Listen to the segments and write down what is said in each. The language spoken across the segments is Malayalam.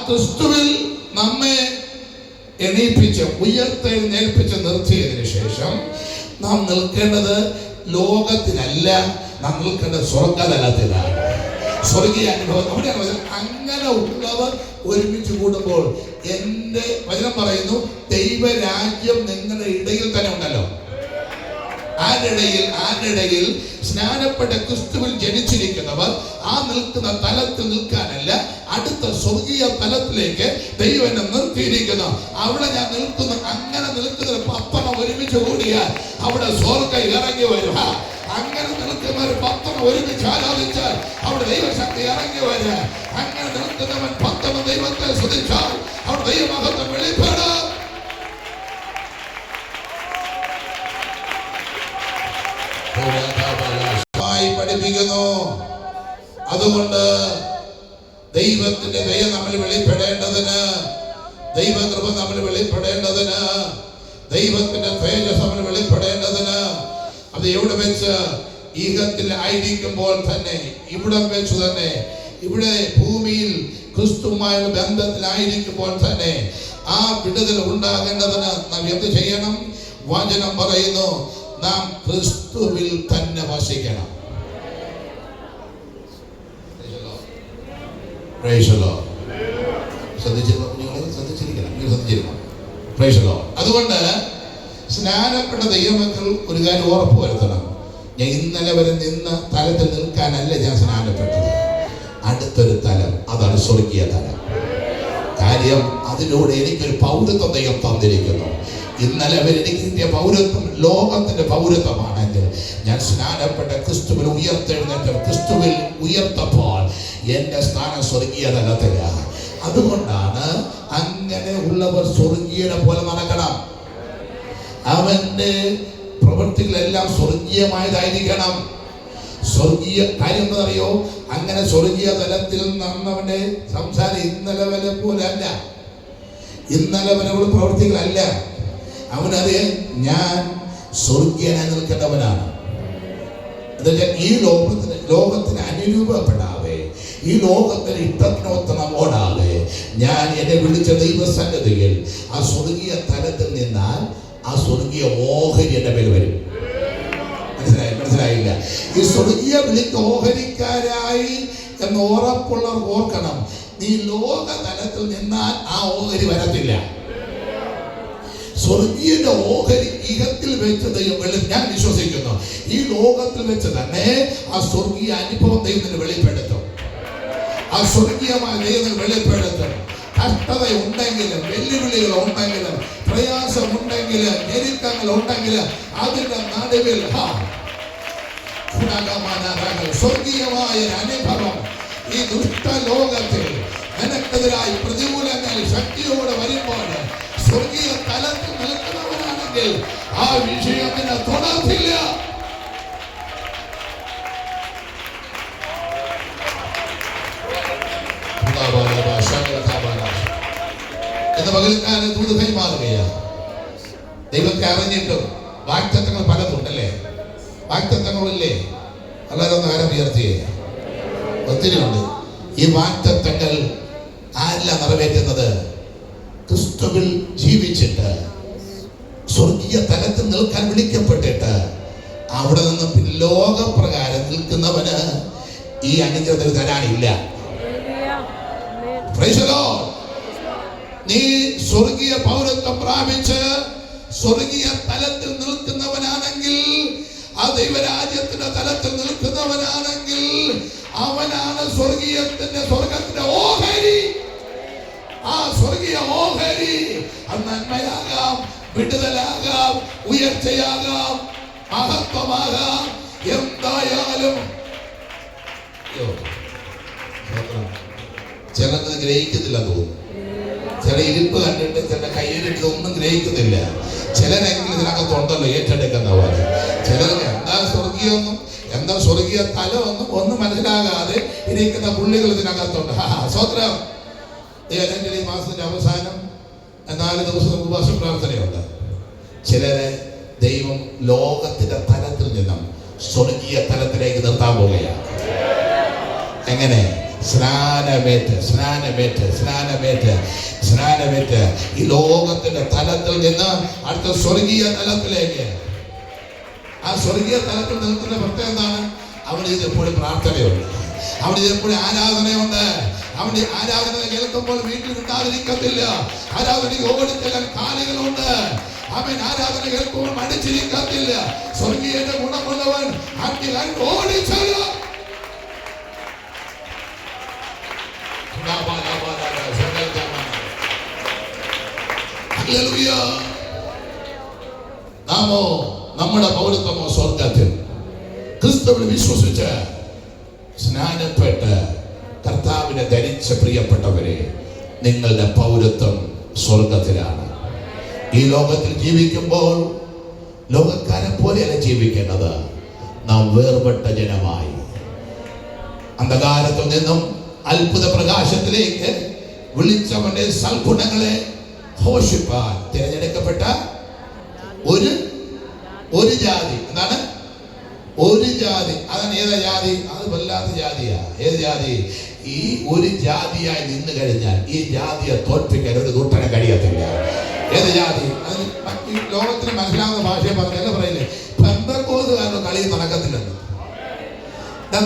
ക്രിസ്തുവിൽ നമ്മെ എണീപ്പിച്ച് ഉയർത്തെഴുന്നേൽപ്പിച്ച് നിർത്തിയതിനു ശേഷം നാം നിൽക്കേണ്ടത് ലോകത്തിലല്ല, നാം നിൽക്കേണ്ടത് സ്വർഗതലത്തിലാണ്. സ്വർഗീയ അനുഭവം നമ്മുടെ അങ്ങനെ ഉള്ളവർ ഒരുമിച്ച് കൂടുമ്പോൾ എൻ്റെ വചനം പറയുന്നു, ദൈവരാജ്യം നിങ്ങളുടെ ഇടയിൽ തന്നെ ഉണ്ടല്ലോ. ആരുടെയിൽ സ്നാനപ്പെട്ട ക്രിസ്തുവിൽ ജനിച്ചിരിക്കുന്നവർ ആ നിൽക്കുന്ന തലത്തിൽ നിൽക്കാനല്ല, അടുത്ത സ്വർഗീയ തലത്തിലേക്ക് ദൈവം എന്നെ നിർത്തിയിരിക്കുന്നു. അവിടെ ഞാൻ നിൽക്കുന്നു. അങ്ങനെ നിൽക്കുന്ന 10 ഒരുമിച്ച് കൂടിയാൽ അവിടെ സ്വർഗ്ഗം ഇറങ്ങി വരും. അങ്ങനെ നിൽക്കുന്നവർ 10 ഒരുമിച്ച് ആരാധിച്ചാൽ അവിടെ ദൈവശക്തി ഇറങ്ങി വരും. അങ്ങനെ നിൽക്കുന്നവൻ 10 ദൈവത്തെ സ്തുതിച്ചാൽ അവിടെ ദൈവമഹത്വം വെളിപ്പെടും. പഠിപ്പിക്കുന്നു. അതുകൊണ്ട് ദൈവത്തിന്റെ ദയ നമ്മൾ വെളിപ്പെടേണ്ടതിന്, ദൈവകൃപ നമ്മൾ വെളിപ്പെടേണ്ടതിന്, ദൈവത്തിന്റെ തേജസ് നമ്മൾ വെളിപ്പെടേണ്ടതിന്, അത് എവിടെ വെച്ച്? ഈഹത്തിൽ ആയിരിക്കുമ്പോൾ തന്നെ, ഇവിടം വെച്ച് തന്നെ, ഇവിടെ ഭൂമിയിൽ ക്രിസ്തുവുമായുള്ള ബന്ധത്തിലായിരിക്കുമ്പോൾ തന്നെ ആ വിടുതൽ ഉണ്ടാകേണ്ടതിന് നാം എന്ത് ചെയ്യണം? വചനം പറയുന്നു, നാം ക്രിസ്തുവിൽ തന്നെ വസിക്കണം. അതുകൊണ്ട് സ്നാനപ്പെട്ട ദൈവമക്കൾ ഒരു കാര്യം ഉറപ്പ് വരുത്തണം. ഞാൻ ഇന്നലെ വരെ നിന്ന തലത്തിൽ നിൽക്കാനല്ല ഞാൻ സ്നാനപ്പെട്ടത്. അടുത്തൊരു തലം, അതാണ് സ്വർഗീയ തലം. കാര്യം അതിലൂടെ എനിക്കൊരു പൗരത്വം ദൈവം തന്നിരിക്കുന്നു. ഇന്നലെ വരെ എനിക്ക് കിട്ടിയ പൗരത്വം ലോകത്തിന്റെ പൗരത്വമാണെങ്കിൽ, ഞാൻ സ്നാനപ്പെട്ട ക്രിസ്തുവിൽ ഉയർത്തെഴുന്നേറ്റ ക്രിസ്തുവിൽ ഉയർത്തപ്പോൾ എന്റെ സ്ഥാനം സ്വർഗീയ തലത്തിലാണ്. അതുകൊണ്ടാണ് അങ്ങനെ ഉള്ളവർ സ്വർഗീയനെ പോലെ നടക്കണം. അവന്റെ പ്രവൃത്തികളെല്ലാം സ്വർഗീയമായതായിരിക്കണം. സ്വർഗീയ കാര്യം എന്താ അറിയോ? അങ്ങനെ സ്വർഗീയ തലത്തിൽ നടന്നവന്റെ സംസാരം ഇന്നലെ വരെ പോലെ അല്ല, ഇന്നലെ വരെയുള്ള പ്രവൃത്തികളല്ല. അവനറിയാൻ ഞാൻ സ്വർഗീയനായി നിൽക്കേണ്ടവനാണ്. എന്നുവെച്ചാൽ ഈ ലോകത്തിന് അനുരൂപപ്പെടാതെ, ഈ ലോകത്തിന് ഇഷ്ടത്തിനൊത്തണം ഓടാതെ, ഞാൻ എന്നെ വിളിച്ച ദൈവസന്നിധിയിൽ ആ സ്വർഗീയ തലത്തിൽ നിന്നാൽ ആ സ്വർഗീയ ഓഹരി എന്റെ പേര് വരും. മനസ്സിലായില്ല? ഈ സ്വർഗീയ വിളിക്ക് ഓഹരിക്കാരായി എന്ന് ഉറപ്പുള്ളവർ ഓർക്കണം, നീ ലോക തലത്തിൽ നിന്നാൽ ആ ഓഹരി വരത്തില്ല. സ്വർഗീയ ഓഹരി ഇഹത്തിൽ വെച്ച് ദൈവം ഞാൻ വിശ്വസിക്കുന്നു. ഈ ലോകത്തിൽ വെച്ച് തന്നെ ആ സ്വർഗീയ അനുഭവം ദൈവത്തിന് വെളിപ്പെടുത്തും. ആ സ്വർഗീയമായ ദൈവത്തിന് വെളിപ്പെടുത്തും. കഷ്ടത ഉണ്ടെങ്കിലും, വെല്ലുവിളികൾ ഉണ്ടെങ്കിലും, പ്രയാസമുണ്ടെങ്കിലും, ഞെരുക്കങ്ങൾ ഉണ്ടെങ്കിലും, അതിന്റെ നടുവിൽ സ്വർഗീയമായ അനുഭവം ഈ ദുഷ്ടലോകത്തിൽ നിനക്കെതിരായി പ്രതികൂലങ്ങൾ ശക്തിയോടെ വരുമ്പോൾ സ്വർഗീയ തലത്തിൽ നിൽക്കുന്നവരാണെങ്കിൽ ആ വിഷയത്തിന് തുടർന്നില്ല. എന്ന് പകൽക്കാലം ദൂത് കൈമാറുകയാ. ദൈവത്തെ അറിഞ്ഞിട്ടും വാഗ്ദത്തങ്ങൾ പലതുണ്ടല്ലേ? വാഗ്ദത്തങ്ങളില്ലേ? എല്ലാവരും ഒന്ന് ആരം ഉയർത്തിയേ. ഒത്തിരി ഉണ്ട്. ഈ വാഗ്ദത്തങ്ങൾ ആരെല്ലാം നിറവേറ്റുന്നത്? ക്രിസ്തുവിൽ ജീവിച്ചിട്ട് സ്വർഗീയ തലത്തിൽ നിൽക്കാൻ വിളിക്കപ്പെട്ടിട്ട് അവിടെ നിന്ന് ലോകപ്രകാരം നിൽക്കുന്നവന് ഈ അനുഗ്രഹത്തിൽ തരാനില്ല. നീ സ്വർഗീയ പൗരത്വം പ്രാപിച്ച് സ്വർഗീയ തലത്തിൽ നിൽക്കുന്നവനാണെങ്കിൽ, ആ ദൈവരാജ്യത്തിന്റെ തലത്തിൽ നിൽക്കുന്നവനാണെങ്കിൽ, അവനാണ് സ്വർഗത്തിന്റെ ഓഹരി. ആ സ്വർഗീയ ഓഹരി അത് നന്മയാകാം, വിടുതലാകാം, ഉയർച്ചയാകാം, മഹത്വമാകാം. എന്തായാലും ചിലത് ഗ്രഹിക്കുന്നില്ല തോന്നുന്നു. ചില ഇരിപ്പ് കണ്ടിട്ട് ചില കയ്യിലിട്ട് ഒന്നും ഗ്രഹിക്കുന്നില്ല. ചിലരെങ്കിലും ഇതിനകത്തുണ്ടല്ലോ ഏറ്റെടുക്കുന്ന പോലെ. ചിലർക്ക് എന്താ സ്വർഗീയൊന്നും, എന്താ സ്വർഗീയ തലമൊന്നും ഒന്നും മനസ്സിലാകാതെ ഇരിക്കുന്ന പുള്ളികൾ ഇതിനകത്തുണ്ട്. സ്വത്രം അല്ലെങ്കിൽ ഈ മാസത്തിന്റെ അവസാനം 4 ദിവസം ഉപവാസ പ്രാർത്ഥനയുണ്ട്. ചിലരെ ദൈവം ലോകത്തിന്റെ തലത്തിൽ നിന്നും സ്വർഗീയ തലത്തിലേക്ക് നിർത്താൻ പോവുകയാണ്. എങ്ങനെ? സ്നാനമേറ്റ് സ്നാനമേറ്റ് സ്നാനമേറ്റ് സ്നാനമേറ്റ് ഈ ലോകത്തിന്റെ തലത്തിൽ നിന്ന് അടുത്ത സ്വർഗീയ തലത്തിലേക്ക്. ആ സ്വർഗീയ തലത്തിൽ നിൽക്കുന്ന പ്രത്യേകത എന്താണ്? അവിടെ എപ്പോഴും പ്രാർത്ഥനയുണ്ട്, അവിടെ എപ്പോഴും ആരാധനയുണ്ട്. അവന്റെ ആരാധന കേൾക്കുമ്പോൾ വീട്ടിൽ കിട്ടാതിരിക്കത്തില്ല. ആരാധനയ്ക്ക് ഓടിച്ചെല്ലാൻ കാലുകളുണ്ട്. അവൻ ആരാധന കേൾക്കുമ്പോൾ മടിച്ചിരിക്കത്തില്ല. സ്വർഗീയന്റെ ഗുണമുള്ളവൻ ഓടിച്ചെല്ലും. നാമോ നമ്മുടെ പൗരത്വമോ സ്വർഗത്തിൽ ക്രിസ്തുവിൽ വിശ്വസിച്ച് സ്നാനപ്പെട്ട് കർത്താവിനെ ധരിച്ച പ്രിയപ്പെട്ടവരെ, നിങ്ങളുടെ പൗരത്വം സ്വർഗത്തിലാണ്. ഈ ലോകത്തിൽ ജീവിക്കുമ്പോൾ ലോകക്കാരെ പോലെയല്ല ജീവിക്കേണ്ടത്. നാം വേർപെട്ട ജനമായി അന്ധകാരത്തിൽ നിന്നും അത്ഭുത പ്രകാശത്തിലേക്ക് വിളിച്ചവന്റെ സൽഗുണങ്ങളെ ഘോഷിപ്പാൻ തിരഞ്ഞെടുക്കപ്പെട്ട ഒരു ജാതി. എന്താണ്? ഒരു ജാതി. അതാണ് ഏതാ ജാതി? അത് വല്ലാത്ത ജാതിയാ. ഏത് ജാതി? ഈ ഒരു ജാതിയായി നിന്ന് കഴിഞ്ഞാൽ ഈ ജാതിയെ തോൽപ്പിക്കാൻ ഒരു ദൂട്ടനെ കഴിയത്തില്ല. ഏത് ജാതി? അത് ഈ ലോകത്തിന് മനസ്സിലാവുന്ന ഭാഷയെ പറഞ്ഞല്ല പറയില്ലേ, പെന്തക്കോസുകാരുടെ കളി നടക്കത്തില്ലെന്ന്.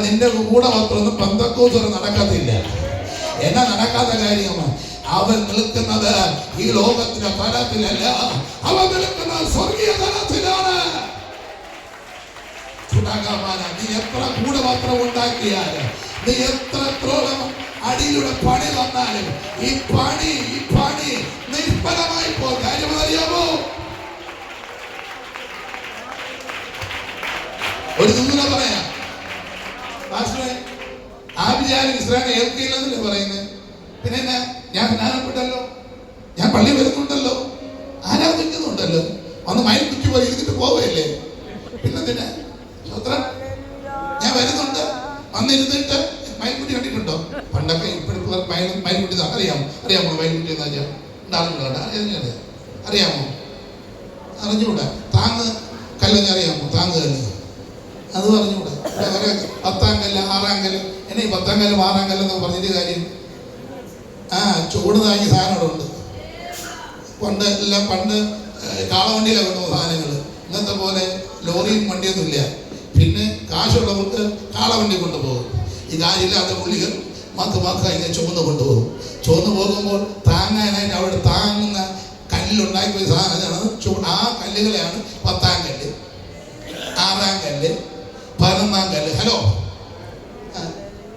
നിന്റെ കൂടെ മാത്രമൊന്നും പെന്തക്കോസ് നടക്കത്തില്ല. എന്നാ നടക്കാത്ത കാര്യമാണ്? അവൻ നിൽക്കുന്നത് ഈ ലോകത്തിന്റെ തലത്തിലല്ല, അവൻ നിൽക്കുന്നത് സ്വർഗീയ തലത്തിലാണ്. നീ എത്ര കൂടപാത്രം ഉണ്ടാക്കിയാലും, നീ എത്രത്തോളം അടിയിലൂടെ പണി വന്നാലും ഈ പണി നിഷ്ഫലമായി പോ. കാര്യം അറിയാമോ? ഒരു ദൂര പറയാം, ആഭിചാരം ഇസ്രായേൽ ഏൽക്കില്ലെന്നല്ലേ പറയുന്നത്. പിന്നെ എന്നാ? ഞാൻ സ്നാനപ്പെട്ടല്ലോ, ഞാൻ പള്ളി വരുന്നുണ്ടല്ലോ, ആരാധിക്കുന്നുണ്ടല്ലോ, ഒന്ന് മയിൽ കുറ്റി പോയി ഇരുന്നിട്ട് പോവല്ലേ. പിന്നെന്തിനാ സ്വത്രം? ഞാൻ വരുന്നുണ്ട്, വന്നിരുന്നിട്ട് മയിൽക്കുട്ടി കണ്ടിട്ടുണ്ടോ? പണ്ടൊക്കെ ഇപ്പോഴത്തെ മയിൽക്കുട്ടി അറിയാമോ? മയിൽക്കുട്ടി എന്താ വെച്ചാൽ അറിയാമോ? അറിഞ്ഞുകൂടാ. താങ്ങ് കല്ലെന്ന് അറിയാമോ? താങ്ങ് കല്ല് അത് പറഞ്ഞുകൂടാ. 10-ാം കല്ല് 6-ാം കല്ല്. എന്നെ ഈ 10-ാം കല്ലും 6-ാം കല്ലെന്നൊക്കെ പറഞ്ഞിട്ട് കാര്യം. ചൂട് താങ്ങിയ സാധനങ്ങളുണ്ട്. പണ്ട് കാളവണ്ടിയിലാണ് കൊണ്ടുപോകുന്ന സാധനങ്ങൾ. ഇന്നത്തെ പോലെ ലോറിയും വണ്ടിയൊന്നുമില്ല. പിന്നെ കാശുള്ളവർക്ക് കാളവണ്ടി കൊണ്ടുപോകും. ഈ കാര്യമില്ലാത്ത പുള്ളികൾ ഇങ്ങനെ ചുമന്ന് കൊണ്ടുപോകും. ചുമന്ന് പോകുമ്പോൾ താങ്ങാനായിട്ട് അവിടെ താങ്ങുന്ന കല്ലുണ്ടാക്കി പോയ സാധനമാണ്. ആ കല്ലുകളെയാണ് 10-ാം കല്ല്, 6-ാം കല്ല്, 11-ാം കല്ല്. ഹലോ,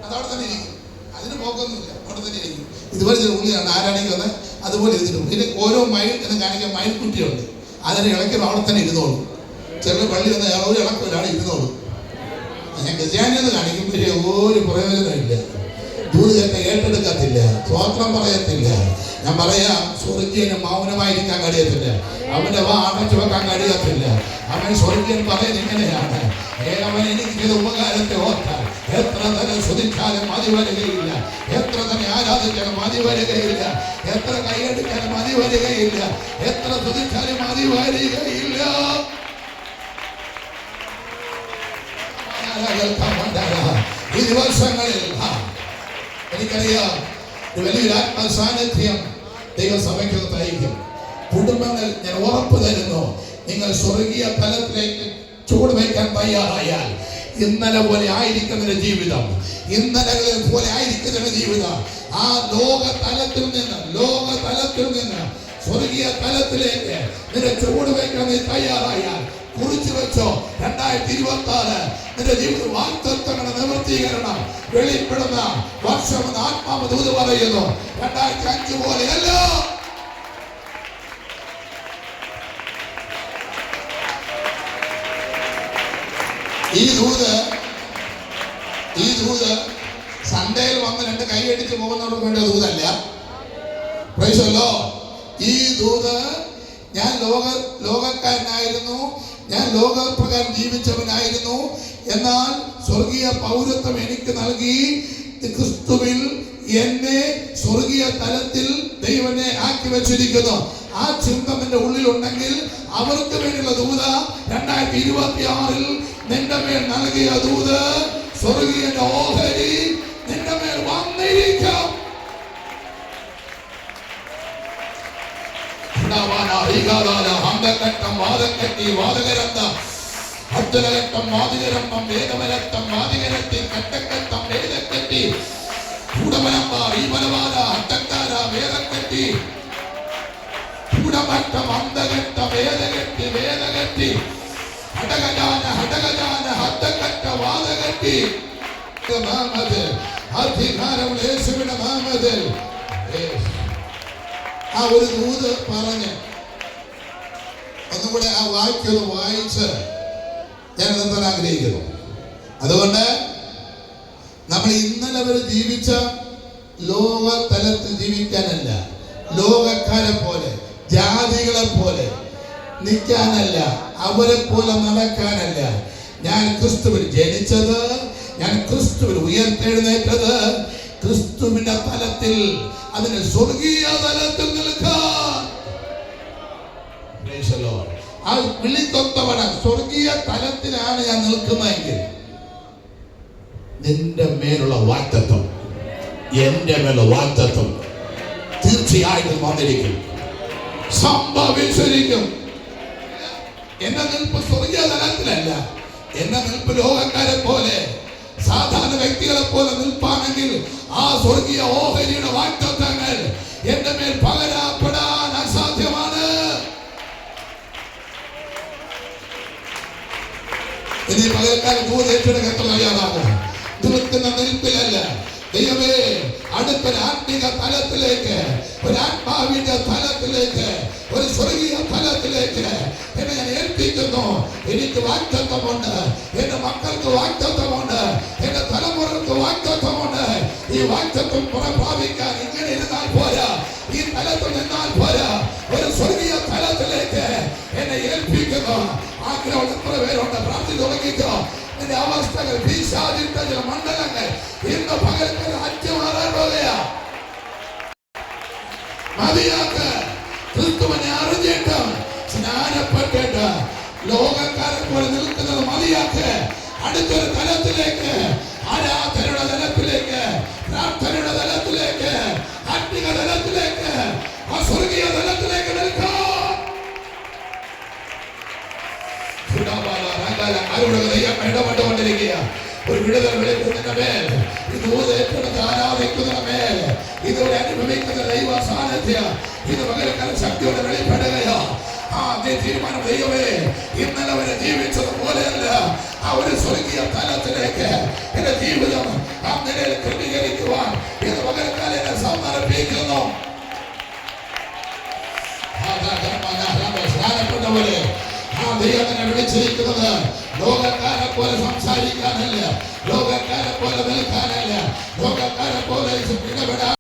അതവിടെ തന്നെ ഇരിക്കും. അതിന് പോക്കൊന്നുമില്ല, അവിടെ തന്നെ ഇരിക്കും. ഇതുപോലെ ചില ഉള്ളിലാണ് ആരാണെങ്കിൽ വന്നാൽ അതുപോലെ ഇരുന്നിട്ടും. പിന്നെ ഓരോ മയിൽ എന്ന് കാണിക്കാൻ മയിൽക്കുറ്റിയുണ്ട്. അതിന് ഇളയ്ക്കുമ്പോൾ അവിടെ തന്നെ ഇരുന്നോളൂ. ചില പള്ളി വന്ന ഒരു ഇളക്കം ഒരാൾ ഇരുന്നോളൂ. ഞാൻ ക്രിസ്ത്യാനിയെന്ന് കാണിക്കുമ്പോൾ ഒരു പ്രയോജനമില്ല. ദൂതത്തെ ഏറ്റെടുക്കത്തില്ല, സ്തോത്രം പറയത്തില്ല. ഞാൻ പറയാം, സ്വർഗീയന് മൗനമായിരിക്കാൻ കഴിയത്തില്ല. അവന്റെ വാ അടച്ചു വെക്കാൻ കഴിയത്തില്ല. അവൻ സ്വർഗീയൻ പറയുന്നത് ഇങ്ങനെയാണ്: അവൻ എനിക്ക് ചെയ്ത ഉപകാരത്തെ ഓർത്താൽ എത്ര തന്നെ സ്തുതിച്ചാലും മതി വരികയില്ല, എത്ര തന്നെ ആരാധിച്ചാലും മതി വരികയില്ല, എത്ര കൈയടിച്ചാലും മതി വരികയില്ല, എത്ര സ്തുതിച്ചാലും മതി വരികയില്ല. ഈ ദിവസങ്ങളിൽ എനിക്കറിയാം വലിയൊരു ആത്മസാന്നിധ്യം ദൈവസഭയ്ക്ക് തയ്ക്കും. കുടുംബങ്ങൾ ഞാൻ ഉറപ്പ് തരുന്നു, നിങ്ങൾ സ്വർഗീയ തലത്തിലേക്ക് ചൂട് വയ്ക്കാൻ തയ്യാറായാൽ ഇന്നലെ പോലെ ആയിരിക്കുന്ന ജീവിതം, ഇന്നലെ പോലെ ആയിരിക്കുന്ന ജീവിതം ആ ലോക തലത്തിൽ നിന്ന് സ്വർഗീയ തലത്തിലേക്ക് നിന്റെ ചൂട് വയ്ക്കാൻ നീ തയ്യാറായാൽ കുറിച്ചു വെച്ചോ. 2026 നിന്റെ ജീവിത വാഗ്ദത്തങ്ങളുടെ നിവൃത്തീകരണം വെളിപ്പെടുന്ന വർഷമെന്ന് ആത്മാവ് ദൂത് പറയുന്നു. 2005 പോലെയല്ല. ഈ ദൂത് സൺഡേയിൽ വന്ന് 2 കൈയടിച്ച് പോകുന്നവർക്ക് വേണ്ട ദൂതല്ല. പ്രൈസല്ലോ. ഈ ദൂത് ഞാൻ ലോകക്കാരനായിരുന്നു, ഞാൻ ലോകപ്രകാരം ജീവിച്ചവനായിരുന്നു. എന്നാൽ സ്വർഗീയ പൗരത്വം എനിക്ക് നൽകി ക്രിസ്തുവിൽ എന്നെ സ്വർഗീയ തലത്തിൽ ദൈവനെ ആക്കി വെച്ചിരിക്കുന്നു. ആ ചിന്ത നിന്റെ ഉള്ളിലുണ്ടെങ്കിൽ അവർക്ക് വേണ്ടിയുള്ള ദൂത 2026 നിന്റെ മേൽ നൽകിയ ദൂത് സ്വർഗീയ ഓഹരി നിന്റെ മേൽ വന്നിരിക്കും. ഹന്തഘട്ടം വാദക്കെട്ടി വാദകരന്തം അബ്ദുലഘട്ടം വാദികരമ്പം വേദവരത്തം വാദികരത്തി കട്ടക്കട്ടം വേദക്കെട്ടി കൂടമലമ്പ വീമലവാദ ഹട്ടക്കാര വേദക്കെട്ടി കൂടമട്ടം അന്തഘട്ട വേദകെട്ടി വേദകെട്ടി ഹടകജാന ഹടകജാന ഹത്തക്കട്ട വാദകെട്ടി നാമത്തിൽ അധികാരം യേശുവിന്റെ നാമത്തിൽ ആ ഒരു ദൂത് പറഞ്ഞ് ഒന്നുകൂടെ ആ വാക്യം വായിച്ച് ഞാൻ നിർത്താൻ ആഗ്രഹിക്കുന്നു. അതുകൊണ്ട് നമ്മൾ ഇന്നലെ വരെ ജീവിച്ച ലോക തലത്തിൽ ജീവിക്കാനല്ല, ലോകക്കാരെ പോലെ ജാതികളെ പോലെ നിൽക്കാനല്ല, അവരെ പോലെ നടക്കാനല്ല. ഞാൻ ക്രിസ്തുവിൽ ജനിച്ചത്, ഞാൻ ക്രിസ്തുവിൽ ഉയർത്തെഴുന്നേറ്റത്, ക്രിസ്തുവിന്റെ തലത്തിൽ, അതിന് സ്വർഗീയ തലത്തിൽ നിൽക്കാൻ ആ വിളിക്കൊത്തവണ സ്വർഗീയ തലത്തിലാണ് ഞാൻ നിൽക്കുന്നതെങ്കിൽ നിന്റെ മേലുള്ള വാഗ്ദത്തം, എന്റെ മേലുള്ള വാഗ്ദത്തം തീർച്ചയായിട്ടും വന്നിരിക്കും, സംഭവിച്ചിരിക്കും. എന്റെ നിൽപ്പ് സ്വർഗീയ തലത്തിലല്ല, എന്റെ നിൽപ്പ് ലോകക്കാരെ പോലെ സാധാരണ വ്യക്തികളെ പോലെ നിൽപ്പാണെങ്കിൽ ആ സ്വർഗീയ ഓഹരിയുടെ വാഗ്ദത്തങ്ങൾ എന്റെ മേൽ പകരപ്പെടാൻ അസാധ്യമാണ്. ഇനി പകൽക്കാലം ഏറ്റെടുക്കട്ടെ തയ്യാറാകും. നിൽക്കുന്ന നിൽപ്പിലല്ല, ദൈവമേ അടുത്ത ആത്മീക തലത്തിലേക്ക്, ഒരു ആത്മാവിന്റെ തലത്തിലേക്ക്, ഒരു സ്വർഗീയ തലത്തിലേക്ക് എന്നെ ഞാൻ ഏൽപ്പിക്കുന്നു. എനിക്ക് വാഗ്ദത്തമുണ്ട്, എന്റെ മക്കൾക്ക് വാഗ്ദത്തമുണ്ട്, എന്റെ തലമുറക്ക് വാഗ്ദത്തമുണ്ട്. ഈ വാഗ്ദത്തം പുറപ്രാപിക്കാൻ ഇങ്ങനെ ഇരുന്നാൽ പോരാ, ഈ തലത്തിൽ നിന്നാൽ പോരാ, ഒരു സ്വർഗീയ തലത്തിലേക്ക് എന്നെ ഏൽപ്പിക്കുന്നു. ആഗ്രഹം എത്ര പേരുണ്ട്? പ്രാർത്ഥിച്ചു തുടങ്ങിക്കോ. എന്റെ അവസ്ഥകൾ, പിശാചിന്റെ ചില മണ്ഡലങ്ങൾ ഇന്ന് പകൽക്കാലം അറ്റുമാറാൻ പോകുകയാ. മതിയാക്ക്. ക്രിസ്തുവിനെ അറിഞ്ഞിട്ട് സ്നാനപ്പെട്ടിട്ട് ലോകക്കാരെ പോലെ നിൽക്കുന്നത് മതിയാക്ക്. അടുത്തൊരു തലത്തിലേക്ക്, ആരാധനയുടെ തലത്തിലേക്ക്, പ്രാർത്ഥനയുടെ തലത്തിലേക്ക്, ആത്മിക തലത്തിലേക്ക്, സ്വർഗീയ തലത്തിലേക്ക് നിൽക്കാം. ഇടപെട്ടുകൊണ്ടിരിക്കുക. ഒരു വിടുതൽ വിളിക്കുന്നതിന്റെ മേൽ, ഇത് ഏറ്റെടുത്ത് ആരാധിക്കുന്നതിന്റെ മേൽ, ഇതോടെ അനുഭവിക്കുന്ന ദൈവ സാന്നിധ്യം ഇത് പകരക്കാലം ശക്തിയോടെ വെളിപ്പെടുകയോ. ആ തീരുമാനം ദൈവമേ, ഇന്നലെ വരെ ജീവിച്ചത് പോലെയല്ല, ആ ഒരു സ്വർഗീയ തലത്തിലേക്ക് എന്റെ ജീവിതം ആ നിലയിൽ ക്രമീകരിക്കുവാൻ ഇത് പകരക്കാലം എന്നെ സമർപ്പിക്കുന്നു. സ്നാനപ്പെട്ടവരെ ആ ദൈവത്തിനെ വിളിച്ചിരിക്കുന്നത് ലോകക്കാരെ പോലെ സംസാരിക്കാനല്ല, ലോക